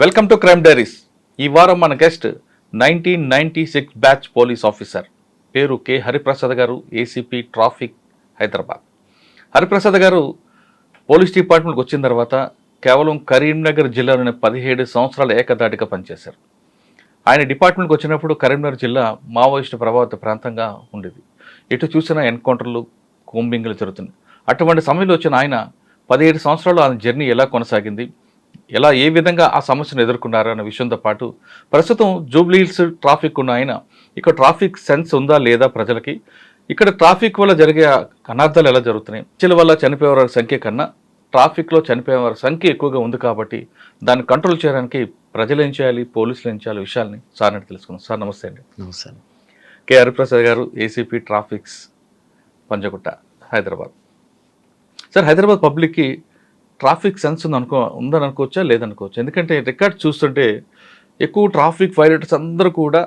Welcome to crime diaries. ఈ వారం మన గెస్ట్ 1996 బ్యాచ్ పోలీస్ ఆఫీసర్, పేరు కె హరిప్రసాద్ గారు, ఏసీపీ ట్రాఫిక్ హైదరాబాద్. హరిప్రసాద్ గారు పోలీస్ డిపార్ట్మెంట్కి వచ్చిన తర్వాత కేవలం కరీంనగర్ జిల్లాలోని 17 సంవత్సరాలు ఏకదాటిగా పనిచేశారు. ఆయన డిపార్ట్మెంట్కి వచ్చినప్పుడు కరీంనగర్ జిల్లా మావోయిస్టు ప్రభావిత ప్రాంతంగా ఉండేది. ఎటు చూసినా ఎన్కౌంటర్లు, కూంబింగ్లు జరుగుతుంది. అటువంటి సమయంలో వచ్చిన ఆయన 17 సంవత్సరాలు ఆయన జర్నీ ఎలా కొనసాగింది, ఏ విధంగా ఆ సమస్యను ఎదుర్కొన్నారు అన్న విషయంతో పాటు ప్రస్తుతం జూబ్లీ హిల్స్ ట్రాఫిక్ ఉన్న ఆయన ఇక్కడ ట్రాఫిక్ సెన్స్ ఉందా లేదా ప్రజలకి, ఇక్కడ ట్రాఫిక్ వల్ల జరిగే అనర్థాలు ఎలా జరుగుతున్నాయి, చిల వల్ల చనిపోయే వారి సంఖ్య కన్నా ట్రాఫిక్లో చనిపోయే వారి సంఖ్య ఎక్కువగా ఉంది కాబట్టి దాన్ని కంట్రోల్ చేయడానికి ప్రజలు ఏం చేయాలి, పోలీసులు ఏం చేయాలి, విషయాల్ని సార్ అని తెలుసుకున్నాం. సార్ నమస్తే అండి. నమస్తే. కె హరిప్రసాద్ గారు, ACP traffics, Panjagutta, Hyderabad. Sir, Hyderabad పబ్లిక్కి ట్రాఫిక్ సెన్స్ ఉందని అనుకోవచ్చా లేదనుకోవచ్చు? ఎందుకంటే రికార్డ్ చూస్తుంటే ఎక్కువ ట్రాఫిక్ వైలేటర్స్ అందరూ కూడా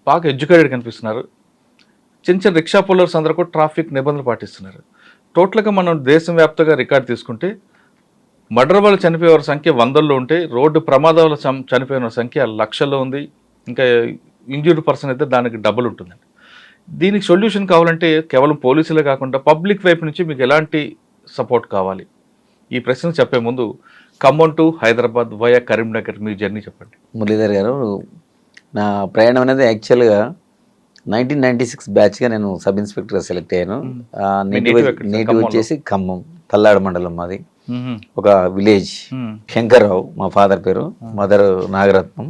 బాగా ఎడ్యుకేటెడ్ కనిపిస్తున్నారు. చిన్న రిక్షా పుల్లర్స్ అందరూ కూడా ట్రాఫిక్ నిబంధనలు పాటిస్తున్నారు. టోటల్గా మనం దేశవ్యాప్తంగా రికార్డ్ తీసుకుంటే మర్డర్ వల్ల చనిపోయే వారి సంఖ్య 100లో ఉంటే రోడ్డు ప్రమాదాల చనిపోయిన సంఖ్య లక్షల్లో ఉంది. ఇంకా ఇంజ్యూర్డ్ పర్సన్ అయితే దానికి డబుల్ ఉంటుందండి. దీనికి సొల్యూషన్ కావాలంటే కేవలం పోలీసులే కాకుండా పబ్లిక్ వైపు నుంచి మీకు ఎలాంటి సపోర్ట్ కావాలి? ఈ ప్రశ్న చెప్పే ముందు Khammam to Hyderabad via Karimnagar me journey చెప్పండి. మురళీధర్ గారు, నా ప్రయాణం అనేది యాక్చువల్గా 1996 బ్యాచ్గా నేను సబ్ ఇన్స్పెక్టర్గా సెలెక్ట్ అయ్యాను. నేటివ్ వచ్చేసి ఖమ్మం తల్లాడ మండలం. మాది ఒక విలేజ్. శంకర్రావు మా ఫాదర్ పేరు, మదర్ నాగరత్నం.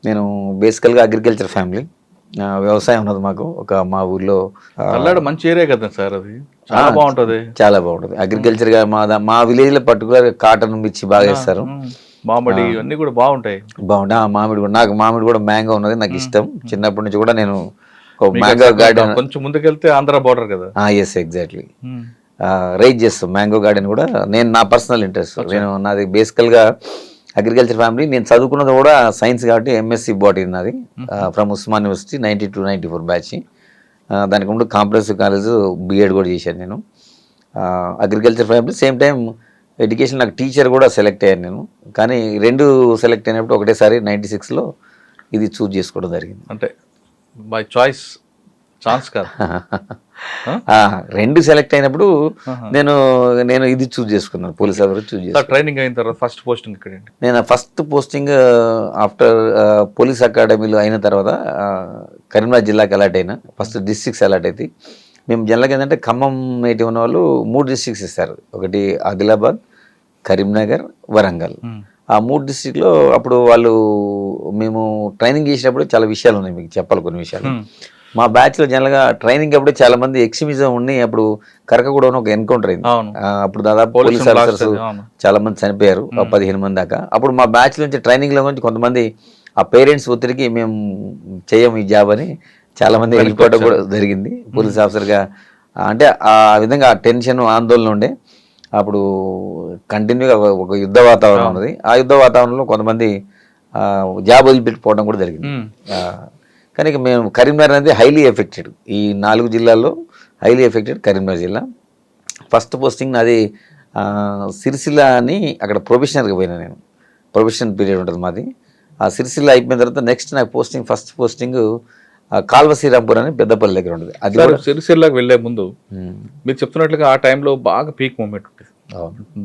నేను బేసికల్గా అగ్రికల్చర్ ఫ్యామిలీ, వ్యవసాయం ఉన్నది మాకు. మా ఊర్లో మంచి ఏరియా కదా సార్, అది చాలా బాగుంటుంది. చాలా బాగుంటుంది అగ్రికల్చర్ గా. మా విలేజ్ లో పర్టికులర్ కాటన్ మిర్చి బాగా వేస్తారు. మామిడి అన్ని కూడా బాగుంటాయి. మామిడి కూడా, నాకు మామిడి కూడా మ్యాంగో ఉన్నది నాకు ఇష్టం. చిన్నప్పటి నుంచి కూడా నేను మ్యాంగో గార్డెన్, కొంచెం ముందుకెళ్తే ఆంధ్ర బోర్డర్ కదా. Yes, exactly. రైజ్ చేస్తాం మ్యాంగో గార్డెన్ కూడా. నేను నా పర్సనల్ ఇంట్రెస్ట్, నాది బేసికల్ గా అగ్రికల్చర్ ఫ్యామిలీ. నేను చదువుకున్నది కూడా సైన్స్ కాబట్టి ఎంఎస్సి బాటనీ నాది, ఫ్రమ్ ఉస్మాన్ యూనివర్సిటీ 92-94 బ్యాచ్. దానికి ముందు కాంప్రహెన్సివ్ కాలేజ్ బీఎడ్ కూడా చేశాను నేను. Agriculture family, same time education. నాకు టీచర్ కూడా సెలెక్ట్ అయ్యాను నేను. కానీ రెండు సెలెక్ట్ అయినప్పుడు ఒకటేసారి 96లో ఇది చూజ్ చేసుకోవడం జరిగింది. అంటే బై చాయిస్, ఛాన్స్ కాదు. రెండు సెలెక్ట్ అయినప్పుడు నేను ఇది చూజ్ చేసుకున్నాను, పోలీస్ ఆఫీసర్ చూజ్ చేసుకున్నాను. ట్రైనింగ్ అయిన తర్వాత ఫస్ట్ పోస్టింగ్ ఇక్కడ? నేను ఫస్ట్ పోస్టింగ్ ఆఫ్టర్ పోలీస్ అకాడమీలో అయిన తర్వాత కరీంనగర్ జిల్లాకి అలాట్ అయినా. ఫస్ట్ డిస్ట్రిక్ట్స్ అలాట్ అయితే మేము జనరల్గా ఏంటంటే ఖమ్మం నేటివ్ ఉన్న వాళ్ళు 3 డిస్ట్రిక్ట్స్ ఇస్తారు. ఒకటి ఆదిలాబాద్, కరీంనగర్, వరంగల్. ఆ 3 డిస్ట్రిక్ట్లో అప్పుడు మేము ట్రైనింగ్ చేసినప్పుడు చాలా విషయాలు ఉన్నాయి, మీకు చెప్పాలి కొన్ని విషయాలు. మా బ్యాచ్లో జనరల్గా ట్రైనింగ్ అప్పుడే చాలా మంది ఎక్స్ట్రీమిజం ఉండి అప్పుడు కరకగూడలో ఒక ఎన్కౌంటర్ అయింది. అప్పుడు దాదాపు పోలీస్ ఆఫీసర్స్ చాలా మంది చనిపోయారు, 15 మంది దాకా. అప్పుడు మా బ్యాచ్ నుంచి ట్రైనింగ్లో నుంచి కొంతమంది ఆ పేరెంట్స్ ఒత్తిడికి మేము చేయము ఈ జాబ్ అని చాలా మంది వెళ్ళిపోవడం కూడా జరిగింది పోలీస్ ఆఫీసర్గా. అంటే ఆ విధంగా ఆ టెన్షన్, ఆందోళన ఉండే. అప్పుడు కంటిన్యూగా ఒక యుద్ధ వాతావరణం ఉన్నది. ఆ యుద్ధ వాతావరణంలో కొంతమంది జాబ్ వదిలిపెట్టిపోవడం కూడా జరిగింది. కానీ మేము కరీంనగర్ అనేది హైలీ ఎఫెక్టెడ్. ఈ 4 జిల్లాల్లో హైలీ ఎఫెక్టెడ్ కరీంనగర్ జిల్లా. ఫస్ట్ పోస్టింగ్ నాది సిరిసిల్ల అని, అక్కడ ప్రొఫెషనల్గా పోయినా నేను. ప్రొఫెషనల్ పీరియడ్ ఉంటుంది మాది. ఆ సిరిసిల్ల అయిపోయిన తర్వాత నెక్స్ట్ నాకు ఫస్ట్ పోస్టింగ్ కాల్వ శ్రీరాంపూర్ అని పెద్దపల్లి దగ్గర ఉంటుంది. అది సిరిసిల్లాకి వెళ్లే ముందు మీరు చెప్తున్నట్లుగా ఆ టైంలో బాగా పీక్ మూమెంట్ ఉంటుంది.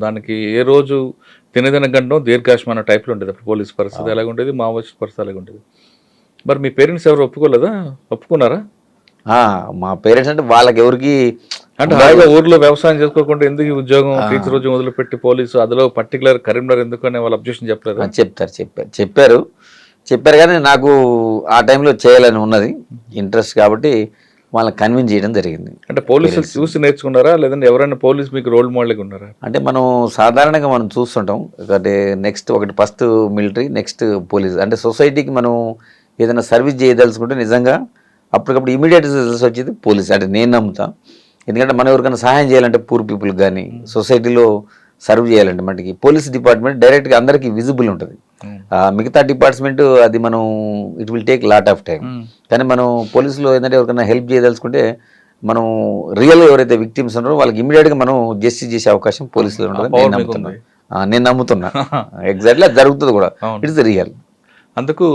దానికి ఏ రోజు తినదిన గంటం దీర్ఘాయుష్మాన టైప్లో ఉండేది. అప్పుడు పోలీస్ పరిస్థితి ఎలాగ ఉండేది, మావోయిస్ట్ పరిస్థితి అలాగే ఉండేది. మరి మీ పేరెంట్స్ ఎవరు ఒప్పుకున్నారా? మా పేరెంట్స్ అంటే వాళ్ళకి ఎవరికి అంటే హాయిగా ఊర్లో వ్యవసాయం చేసుకోకుండా ఎందుకు ఉద్యోగం, టీచర్ ఉద్యోగం వదిలిపెట్టి పోలీసు, అందులో పర్టికులర్ కరీంనగర్ ఎందుకు అనే వాళ్ళు అబ్జెక్షన్ చెప్పలేదు? చెప్పారు కానీ నాకు ఆ టైంలో చేయాలని ఉన్నది, ఇంట్రెస్ట్ కాబట్టి వాళ్ళని కన్విన్స్ చేయడం జరిగింది. అంటే పోలీసులు చూసి నేర్చుకున్నారా, లేదంటే ఎవరైనా పోలీస్ మీకు రోల్ మోడల్గా ఉన్నారా? అంటే మనం సాధారణంగా మనం చూస్తుంటాం. అంటే నెక్స్ట్ ఒకటి ఫస్ట్ మిలిటరీ, నెక్స్ట్ పోలీస్. అంటే సొసైటీకి మనం ఏదైనా సర్వీస్ చేయదలుచుకుంటే నిజంగా అప్పటికప్పుడు ఇమీడియట్ రిజల్ట్స్ వచ్చేది పోలీస్. అంటే నేను నమ్ముతా. ఎందుకంటే మనం ఎవరికైనా సహాయం చేయాలంటే, పూర్ పీపుల్కి కానీ సొసైటీలో సర్వ్ చేయాలంటే మనకి పోలీస్ డిపార్ట్మెంట్ డైరెక్ట్గా అందరికీ విజిబుల్ ఉంటుంది. మిగతా డిపార్ట్మెంట్ అది మనం it will take lot of time. కానీ మనం పోలీసులో ఏంటంటే ఎవరికైనా హెల్ప్ చేయదలుచుకుంటే మనం రియల్గా ఎవరైతే విక్టిమ్స్ ఉన్నారో వాళ్ళకి ఇమీడియట్గా మనం జస్టిస్ చేసే అవకాశం పోలీసులో ఉంటుంది. నేను నమ్ముతున్నా ఎగ్జాక్ట్లీ అది జరుగుతుంది కూడా. అవును. It's real. అందుకు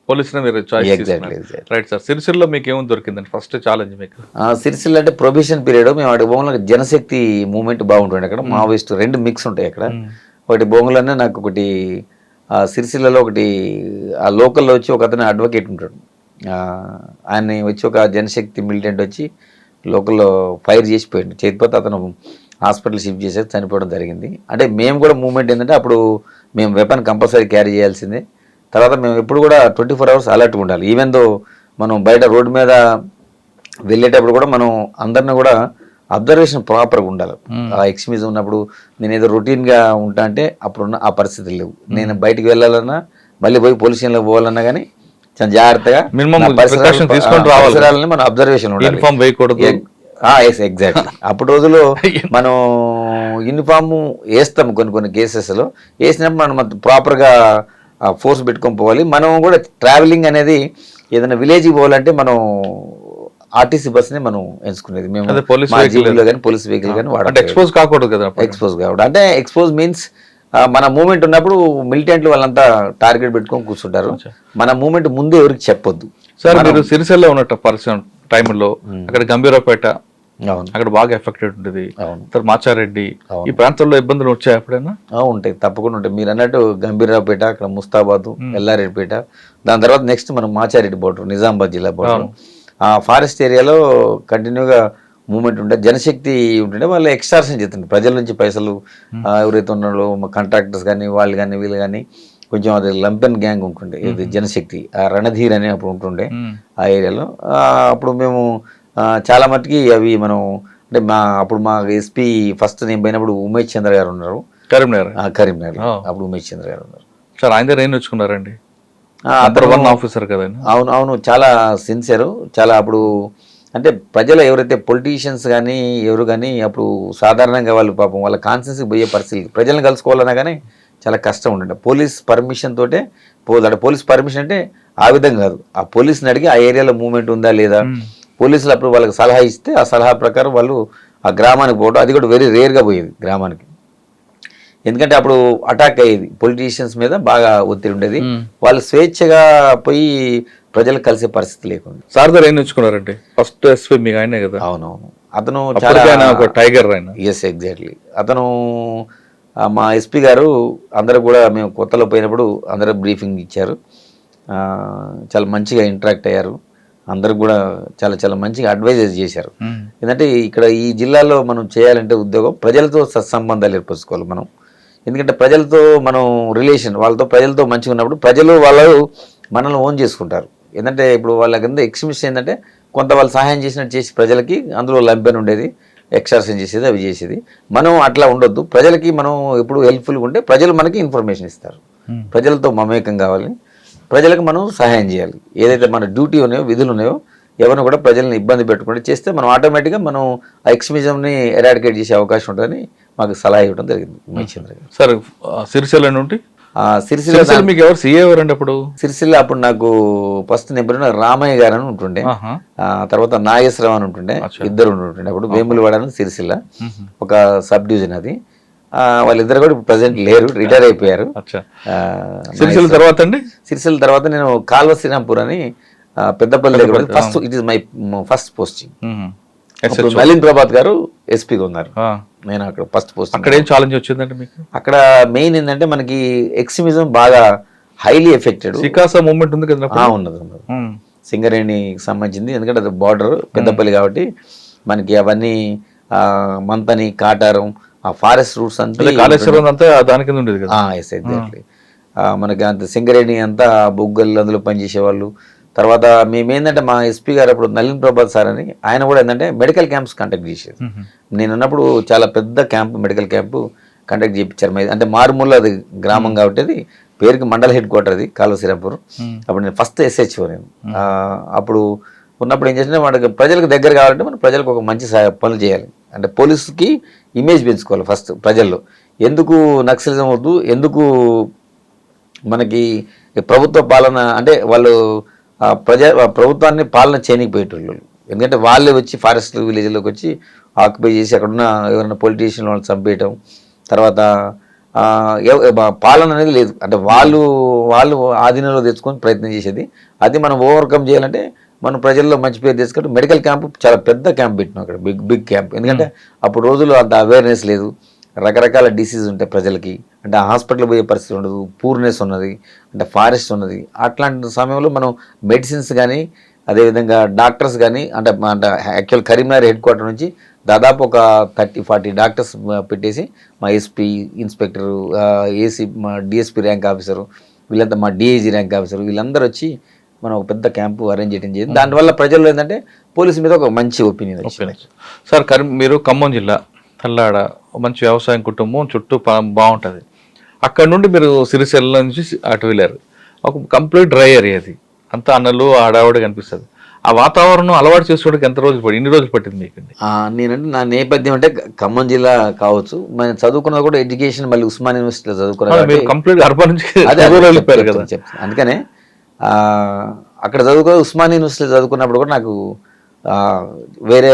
పోలీసులు మీరు చాయిస్ ఎగ్జాక్ట్లీ. Right sir. సిరిసిల్లో మీకు ఏముంది దొరికిందండి ఫస్ట్ ఛాలెంజ్ మీకు? సిరిసిల్ల అంటే ప్రొబేషన్ పీరియడ్ మేము అక్కడ బొమ్మల జనశక్తి మూవ్మెంట్ బాగుంటుండే అక్కడ. మావోయిస్ట్ 2 మిక్స్ ఉంటాయి అక్కడ. ఒకటి బొమ్మలనే నాకు ఒకటి సిరిసిల్లలో ఒకటి ఆ లోకల్లో వచ్చి ఒక అతను అడ్వకేట్ ఉంటాడు. ఆయన్ని వచ్చి ఒక జనశక్తి మిలిటెంట్ వచ్చి లోకల్లో ఫైర్ చేసి పోయింది. చేతిపోతే అతను హాస్పిటల్ షిఫ్ట్ చేసేది చనిపోవడం జరిగింది. అంటే మేము కూడా మూవ్మెంట్ ఏంటంటే అప్పుడు మేము వెపన్ కంపల్సరీ క్యారీ చేయాల్సిందే. తర్వాత మేము ఎప్పుడు కూడా 24 hours అలర్ట్గా ఉండాలి. ఈవెన్ దో మనం బయట రోడ్డు మీద వెళ్ళేటప్పుడు కూడా మనం అందరిని కూడా అబ్జర్వేషన్ ప్రాపర్గా ఉండాలి. ఆ ఎక్స్ట్రీమిజం ఉన్నప్పుడు నేను ఏదో రొటీన్గా ఉంటా అంటే అప్పుడున్న ఆ పరిస్థితులు లేవు. నేను బయటికి వెళ్ళాలన్నా మళ్ళీ పోయి పోలీస్ స్టేషన్లోకి పోవాలన్నా కానీ చాలా జాగ్రత్తగా పరిసరాలని మనం అబ్జర్వేషన్ ఉండాలి. ఎగ్జాక్ట్లీ. అప్పుడు రోజుల్లో మనం యూనిఫామ్ వేస్తాం కొన్ని కేసెస్లో. వేసినప్పుడు మనం ప్రాపర్గా ఫోర్స్ పెట్టుకొని పోవాలి. మనం కూడా ట్రావెలింగ్ అనేది ఏదైనా విలేజ్కి పోవాలంటే మనం ఆర్టీసీ బస్ని మనం ఎంచుకునేది. మేము పోలీస్ వెహికల్ కానీ వాడాలి. ఎక్స్పోజ్ కాకూడదు కదా. ఎక్స్పోజ్ కాకూడదు అంటే ఎక్స్పోజ్ మీన్స్ మన మూమెంట్ ఉన్నప్పుడు మిలిటెంట్లు వాళ్ళంతా టార్గెట్ పెట్టుకొని కూర్చుంటారు. మన మూమెంట్ ముందు ఎవరికి చెప్పొద్దు. సార్ మీరు సిరిసిల్ల ఉన్నట్టు పరిస్థితి టైంలో అక్కడ గంభీరపేట అక్కడ బాగా ఎఫెక్టెడ్ ఉంటుంది. మాచారెడ్డి ఈ ప్రాంతంలో ఇబ్బందులు వచ్చాయి ఎప్పుడైనా? ఉంటాయి, తప్పకుండా ఉంటాయి. మీరు అన్నట్టు గంభీరావుపేట, అక్కడ ముస్తాబాద్, ఎల్లారెడ్డిపేట, దాని తర్వాత నెక్స్ట్ మనం మాచారెడ్డి బోర్డర్, నిజామాబాద్ జిల్లా బోర్డర్. ఆ ఫారెస్ట్ ఏరియాలో కంటిన్యూగా మూమెంట్ ఉంటే జనశక్తి ఉంటుండే వాళ్ళు ఎక్స్ట్రాక్షన్ చేస్తుండే ప్రజల నుంచి పైసలు. ఎవరైతే ఉన్నారో కాంట్రాక్టర్స్ కానీ వాళ్ళు కానీ వీళ్ళు కానీ కొంచెం అది లంపెన్ గ్యాంగ్ ఉంటుండే. ఇది జనశక్తి రణధీర్ అని అప్పుడు ఉంటుండే ఆ ఏరియాలో. అప్పుడు మేము చాలా మట్టుకి అవి మనం అంటే అప్పుడు మా ఎస్పీ ఫస్ట్ నేను పోయినప్పుడు ఉమేష్ చంద్ర గారు ఉన్నారు కరీంనగర్. అప్పుడు ఉమేష్ చంద్ర గారు ఉన్నారు సార్. ఆయన దగ్గర ఏం నేర్చుకున్నారండి? ఆఫీసర్ కదా. అవును, చాలా సిన్సియర్. చాలా అప్పుడు అంటే ప్రజలు ఎవరైతే పొలిటీషియన్స్ కానీ ఎవరు కానీ అప్పుడు సాధారణంగా వాళ్ళు పాపం వాళ్ళ కాన్సెన్స్కి పోయే పరిస్థితి, ప్రజలను కలుసుకోవాలన్నా కానీ చాలా కష్టం ఉండండి. పోలీస్ పర్మిషన్ తోటే పోదాడు. పోలీస్ పర్మిషన్ అంటే ఆ విధంగా కాదు, ఆ పోలీసుని అడిగి ఆ ఏరియాలో మూవ్మెంట్ ఉందా లేదా, పోలీసులు అప్పుడు వాళ్ళకి సలహా ఇస్తే ఆ సలహా ప్రకారం వాళ్ళు ఆ గ్రామానికి పోవడం. అది కూడా వెరీ రేర్గా పోయేది గ్రామానికి. ఎందుకంటే అప్పుడు అటాక్ అయ్యేది, పొలిటీషియన్స్ మీద బాగా ఒత్తిడి ఉండేది. వాళ్ళు స్వేచ్ఛగా పోయి ప్రజలు కలిసే పరిస్థితి లేకుండా. సార్ దగ్గర ఏం నేర్చుకున్నారంటే ఫస్ట్ ఎస్పీ మీకు ఆయనే కదా? అవునవును, అతను టైగర్. Yes, exactly. అతను మా ఎస్పీ గారు అందరూ కూడా మేము కొత్తలో పోయినప్పుడు అందరూ బ్రీఫింగ్ ఇచ్చారు. చాలా మంచిగా ఇంటరాక్ట్ అయ్యారు. అందరికి కూడా చాలా చాలా మంచిగా అడ్వైజెస్ చేశారు. ఎందుకంటే ఇక్కడ ఈ జిల్లాలో మనం చేయాలంటే ఉద్యోగం ప్రజలతో సత్సంబంధాలు ఏర్పరచుకోవాలి మనం. ఎందుకంటే ప్రజలతో మనం రిలేషన్ వాళ్ళతో ప్రజలతో మంచిగా ఉన్నప్పుడు ప్రజలు వాళ్ళు మనల్ని ఓన్ చేసుకుంటారు. ఏంటంటే ఇప్పుడు వాళ్ళ కింద ఎక్స్ట్రీమిస్ట్ ఏంటంటే కొంత వాళ్ళు సహాయం చేసినట్టు చేసి ప్రజలకి అందులో లంపెన్ ఉండేది, ఎక్స్ట్రాక్షన్ చేసేది, అవి చేసేది. మనం అట్లా ఉండొద్దు. ప్రజలకి మనం ఎప్పుడు హెల్ప్ఫుల్గా ఉంటే ప్రజలు మనకి ఇన్ఫర్మేషన్ ఇస్తారు. ప్రజలతో మమేకం కావాలి, ప్రజలకు మనం సహాయం చేయాలి. ఏదైతే మన డ్యూటీ ఉన్నాయో విధులు ఉన్నాయో ఎవరిని కూడా ప్రజల్ని ఇబ్బంది పెట్టకుండా చేస్తే మనం ఆటోమేటిక్గా మనం ఆ ఎక్స్ట్రీమిజంని ఎరాడికేట్ చేసే అవకాశం ఉంటుందని మాకు సలహా ఇవ్వడం జరిగింది ఉమేష్ చంద్ర గారు. సార్ సిరిసిల్ల నుండి సిరిసిల్ల మీకు ఎవరు సీఏ ఎవరండి అప్పుడు? సిరిసిల్ల అప్పుడు నాకు ఫస్ట్ నేను రామయ్య గారు అని ఉంటుండే, తర్వాత నాగేశ్వరరావు అని ఉంటుండే, ఇద్దరు ఉంటుండే. అప్పుడు వేములవాడ అని సిరిసిల్ల ఒక సబ్ డివిజన్ అది. వాళ్ళిద్దరు కూడా ప్రజెంట్ లేరు, రిటైర్ అయిపోయారు. సిరిసిల్ల తర్వాత అండి? సిరిసిల్ల తర్వాత నేను కాల్వ శ్రీరాంపూర్ అని పెద్దపల్లి దగ్గర first it is my first posting. Nalin Prabhat గారు ఎస్పీగా ఉన్నారు, నేను అక్కడ ఫస్ట్ పోస్ట్. అక్కడ ఏం ఛాలెంజ్ వచ్చిందంటే మీకు? అక్కడ మెయిన్ ఏంటంటే మనకి ఎక్స్ట్రీమిజం బాగా హైలీ ఎఫెక్టెడ్. సికాసా మూవ్మెంట్ ఉంది కదా? ఉన్నది. సింగరేణికి సంబంధించింది. ఎందుకంటే అది బార్డర్ పెద్దపల్లి కాబట్టి మనకి అవన్నీ మంతని, కాటారం, ఆ ఫారెస్ట్ రూట్స్ అంతా కాళేశ్వరం అంతా దాని కింద ఉండేది కదా. ఎగ్జాక్ట్లీ. మనకి అంత సింగరేణి అంతా బొగ్గలు అందులో పనిచేసేవాళ్ళు. తర్వాత మేమేంటంటే మా ఎస్పీ గారు అప్పుడు నలిన్ ప్రభాత్ సార్ అని ఆయన కూడా ఏంటంటే మెడికల్ క్యాంప్స్ కండక్ట్ చేసేది. నేను ఉన్నప్పుడు చాలా పెద్ద క్యాంపు, మెడికల్ క్యాంపు కండక్ట్ చేయించారు. అంటే మారుమూల అది గ్రామం కాబట్టి అది పేరుకి మండల హెడ్ క్వార్టర్ అది కాల్వ శ్రీరాంపూర్. అప్పుడు నేను ఫస్ట్ SHO నేను. అప్పుడు ఉన్నప్పుడు ఏం చేసినా వాడికి ప్రజలకు దగ్గర కావాలంటే మనం ప్రజలకు ఒక మంచి పనులు చేయాలి. అంటే పోలీసుకి ఇమేజ్ పెంచుకోవాలి ఫస్ట్ ప్రజల్లో. ఎందుకు నక్సలిజం వద్దు, ఎందుకు మనకి ప్రభుత్వ పాలన అంటే వాళ్ళు ప్రభుత్వాన్ని పాలన చేయనిపోయేటోళ్ళు. ఎందుకంటే వాళ్ళే వచ్చి ఫారెస్ట్ విలేజ్లోకి వచ్చి ఆక్యుపై చేసి అక్కడున్న ఎవరైనా పొలిటీషియన్ వాళ్ళని చంపేయటం, తర్వాత పాలన అనేది లేదు. అంటే వాళ్ళు ఆధీనంలో తెచ్చుకొని ప్రయత్నం చేసేది. అది మనం ఓవర్కమ్ చేయాలంటే మనం ప్రజల్లో మంచి పేరు తెచ్చుకుంటే మెడికల్ క్యాంప్ చాలా పెద్ద క్యాంప్ పెట్టినాం అక్కడ, బిగ్ క్యాంప్. ఎందుకంటే అప్పుడు రోజులు అంత అవేర్నెస్ లేదు, రకరకాల డిసీజ్ ఉంటాయి ప్రజలకి, అంటే హాస్పిటల్ పోయే పరిస్థితి ఉండదు, పూర్నెస్ ఉన్నది, అంటే ఫారెస్ట్ ఉన్నది. అట్లాంటి సమయంలో మనం మెడిసిన్స్ కానీ అదేవిధంగా డాక్టర్స్ కానీ అంటే యాక్చువల్ కరీంనగర్ హెడ్ క్వార్టర్ నుంచి దాదాపు ఒక 30-40 డాక్టర్స్ పెట్టేసి మా ఎస్పీ, ఇన్స్పెక్టర్, ఏసీ, మా డిఎస్పీ ర్యాంక్ ఆఫీసరు, వీళ్ళంతా మా డిఐజీ ర్యాంక్ ఆఫీసరు, వీళ్ళందరూ వచ్చి మనం ఒక పెద్ద క్యాంపు అరేంజ్ చేయడం జరిగింది. దానివల్ల ప్రజల్లో ఏంటంటే పోలీసు మీద ఒక మంచి ఒపీనియన్ వచ్చింది. సార్ మీరు ఖమ్మం జిల్లా తల్లాడ మంచి వ్యవసాయం కుటుంబం, చుట్టూ బాగుంటుంది. అక్కడ నుండి మీరు సిరిసిల్ల నుంచి అటు వెళ్ళారు, ఒక కంప్లీట్ డ్రై ఏరియా, అది అంతా అన్నలు ఆడావిడ కనిపిస్తుంది. ఆ వాతావరణం అలవాటు చేసుకోవడానికి ఎన్ని రోజులు పట్టింది మీకు? నేనంటే నా నేపథ్యం అంటే ఖమ్మం జిల్లా కావచ్చు, మనం చదువుకున్నది కూడా ఎడ్యుకేషన్ మళ్ళీ ఉస్మాన్ యూనివర్సిటీలో చదువుకున్నాను. కంప్లీట్ అర్బన్ నుంచి అందుకనే అక్కడ ఉస్మాన్ యూనివర్సిటీలో చదువుకున్నప్పుడు కూడా నాకు వేరే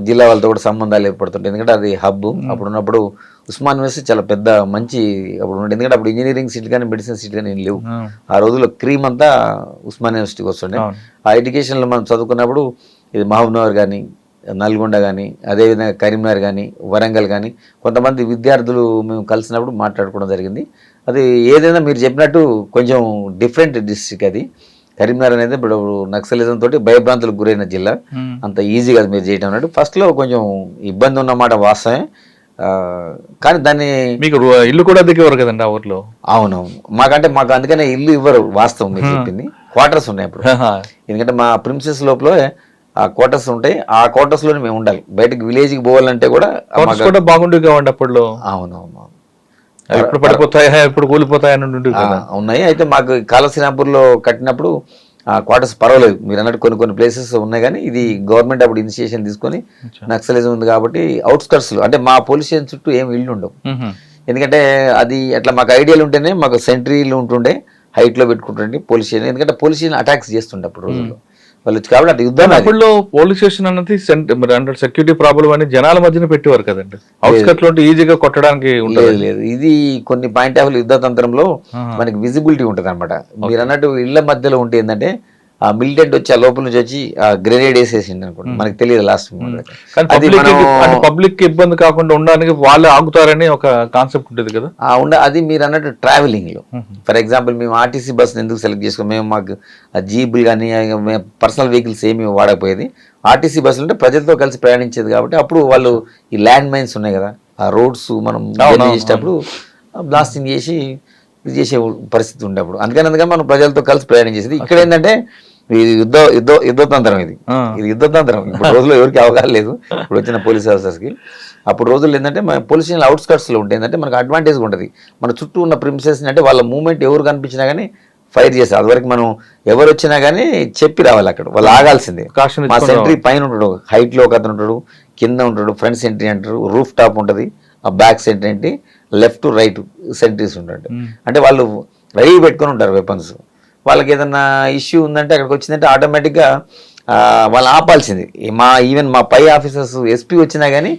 జిల్లా వాళ్ళతో కూడా సంబంధాలు ఏర్పడుతుంటాయి. ఎందుకంటే అది హబ్. అప్పుడు ఉన్నప్పుడు ఉస్మాన్ యూనివర్సిటీ చాలా పెద్ద మంచి అప్పుడు ఉండే. ఎందుకంటే అప్పుడు ఇంజనీరింగ్ సీట్ కానీ మెడిసిన్ సీట్ కానీ ఏం లేవు. ఆ రోజుల్లో క్రీమ్ అంతా ఉస్మాన్ యూనివర్సిటీకి వస్తుండే. ఆ ఎడ్యుకేషన్లో మనం చదువుకున్నప్పుడు ఇది మహబూబ్నగర్ కానీ, నల్గొండ కానీ, అదేవిధంగా కరీంనగర్ కానీ, వరంగల్ కానీ కొంతమంది విద్యార్థులు మేము కలిసినప్పుడు మాట్లాడుకోవడం జరిగింది. అది ఏదైనా మీరు చెప్పినట్టు కొంచెం డిఫరెంట్ డిస్ట్రిక్ట్ అది. కరీంనగర్ అనేది ఇప్పుడు నక్సలిజం తోటి భయభ్రాంతులకు గురైన జిల్లా. అంత ఈజీగా అది మీరు చేయడం అన్నట్టు ఫస్ట్లో కొంచెం ఇబ్బంది ఉన్నమాట వాస్తవమే. కానీ దాన్ని మీకు ఇల్లు కూడా దిగేవారు కదండి ఆ ఊర్లో? అవునవును, మాకు అందుకనే ఇల్లు ఇవ్వరు. వాస్తవం మీరు చెప్పింది. క్వార్టర్స్ ఉన్నాయి అప్పుడు. ఎందుకంటే మా ప్రిన్సెస్ లోపల ఆ క్వార్టర్స్ ఉంటాయి. ఆ క్వార్టర్స్ లోనే మేము ఉండాలి. బయటకు విలేజ్కి పోవాలంటే కూడా బాగుండేవి కావండి అప్పట్లో. అవునవును, ఎప్పుడు పడిపోతాయా ఎప్పుడు కూలిపోతాయని ఉన్నాయి. అయితే మాకు కాళశ్రీనాపూర్లో కట్టినప్పుడు క్వార్టర్స్ పర్వాలేదు. మీరు అన్నట్టు కొన్ని ప్లేసెస్ ఉన్నాయి. కానీ ఇది గవర్నమెంట్ అప్పుడు ఇనిషియేషన్ తీసుకొని నక్సలిజం ఉంది కాబట్టి అవుట్స్కట్స్లో అంటే మా పోలీస్ స్టేషన్ చుట్టూ ఏం ఇల్లు ఉండవు. ఎందుకంటే అది అట్లా మాకు ఐడియాలు ఉంటేనే మాకు సెంట్రీలు ఉంటుండే, హైట్లో పెట్టుకుంటుండే పోలీస్ స్టేషన్. ఎందుకంటే పోలీస్ స్టేషన్ అటాక్స్ చేస్తుండే అప్పుడు రోజుల్లో వాళ్ళు కాబట్టి అటు యుద్ధం. అప్పుడు పోలీస్ స్టేషన్ అన్నది సెక్యూరిటీ ప్రాబ్లం అని జనాల మధ్యన పెట్టేవారు కదండి. అవుట్స్కట్ లో ఈజీగా కొట్టడానికి లేదు. ఇది కొన్ని పాయింట్ ఆఫ్ యుద్ధ తంత్రంలో మనకి విజిబిలిటీ ఉంటుంది అనమాట. మీరు అన్నట్టు ఇళ్ల మధ్యలో ఉంటే ఏంటంటే ఆ మిలిటెంట్ వచ్చి ఆ లోపల నుంచి వచ్చి ఆ గ్రెనేడ్ వేసేసింది అనుకోండి, మనకి తెలియదు లాస్ట్. పబ్లిక్ ఇబ్బంది కాకుండా ఉండడానికి వాళ్ళు ఆగుతారని ఒక కాన్సెప్ట్ ఉంటుంది కదా. అది మీరు అన్నట్టు ట్రావెలింగ్ లో ఫర్ ఎగ్జాంపుల్ మేము ఆర్టీసీ బస్సుని ఎందుకు సెలెక్ట్ చేసుకో, మేము మాకు జీబులు కానీ పర్సనల్ వెహికల్స్ ఏమి వాడకపోయేది. ఆర్టీసీ బస్సులు అంటే ప్రజలతో కలిసి ప్రయాణించేది కాబట్టి అప్పుడు వాళ్ళు ఈ ల్యాండ్ మైన్స్ ఉన్నాయి కదా, ఆ రోడ్స్ మనం చేసేటప్పుడు బ్లాస్టింగ్ చేసి ఇది చేసే పరిస్థితి ఉండే అప్పుడు. అందుకని మనం ప్రజలతో కలిసి ప్రయాణం చేసేది. ఇక్కడ ఏంటంటే ఇది యుద్ధతంత్రం. ఇది యుద్ధతంత్రం. ఇప్పుడు రోజుల్లో ఎవరికి అవగాహన లేదు ఇప్పుడు వచ్చిన పోలీస్ ఆఫీసర్స్కి. అప్పుడు రోజుల్లో ఏంటంటే మన పోలీస్ స్టేషన్ అవుట్స్కట్స్లో ఉంటే ఏంటంటే మనకు అడ్వాంటేజ్గా ఉంటుంది. మన చుట్టూ ఉన్న ప్రిమిసెస్ అంటే వాళ్ళ మూవ్మెంట్ ఎవరు కనిపించినా కానీ ఫైర్ చేస్తారు. అదివరకు మనం ఎవరు వచ్చినా కానీ చెప్పి రావాలి, అక్కడ వాళ్ళు ఆగాల్సిందే. మా సెంట్రీ పైన ఉంటాడు, హైట్లో ఒక అతను ఉంటాడు, కింద ఉంటాడు, ఫ్రంట్ సెంట్రీ అంటారు, రూఫ్ టాప్ ఉంటుంది, ఆ బ్యాక్ సెంట్రీ ఏంటి, లెఫ్ట్ రైట్ సెంట్రీస్ ఉంటాడు. అంటే వాళ్ళు రెడీ పెట్టుకొని ఉంటారు వెపన్స్. వాళ్ళకి ఏదన్నా ఇష్యూ ఉందంటే అక్కడికి వచ్చిందంటే ఆటోమేటిక్గా వాళ్ళు ఆపాల్సింది. ఈవెన్ మా పై ఆఫీసర్స్ ఎస్పీ వచ్చినా కానీ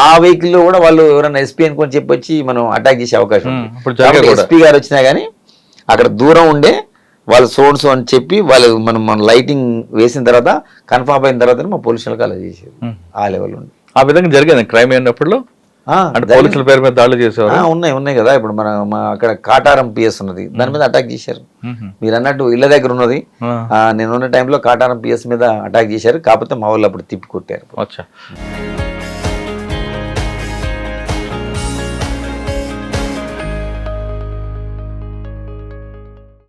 ఆ వెహికల్లో కూడా వాళ్ళు ఎవరైనా ఎస్పీ అనుకొని చెప్పొచ్చి మనం అటాక్ చేసే అవకాశం ఉంది. ఎస్పీ గారు వచ్చినా కానీ అక్కడ దూరం ఉండే వాళ్ళు సోర్స్ అని చెప్పి వాళ్ళు మనం లైటింగ్ వేసిన తర్వాత కన్ఫర్మ్ అయిన తర్వాత మా పోలీసులకు అలా చేసేది. ఆ లెవెల్ ఉంది. ఆ విధంగా జరిగేది క్రైమ్ అయినప్పుడు పోలీసుల పేరు మీద దాడులు చేసేవారు. ఉన్నాయి కదా. ఇప్పుడు మన అక్కడ కాటారం పిఎస్ ఉన్నది, దాని మీద అటాక్ చేశారు. మీరు అన్నట్టు ఇళ్ళ దగ్గర ఉన్నది. నేను ఉన్న టైంలో కాటారం పిఎస్ మీద అటాక్ చేశారు. కాకపోతే మా వాళ్ళు అప్పుడు తిప్పి కొట్టారు.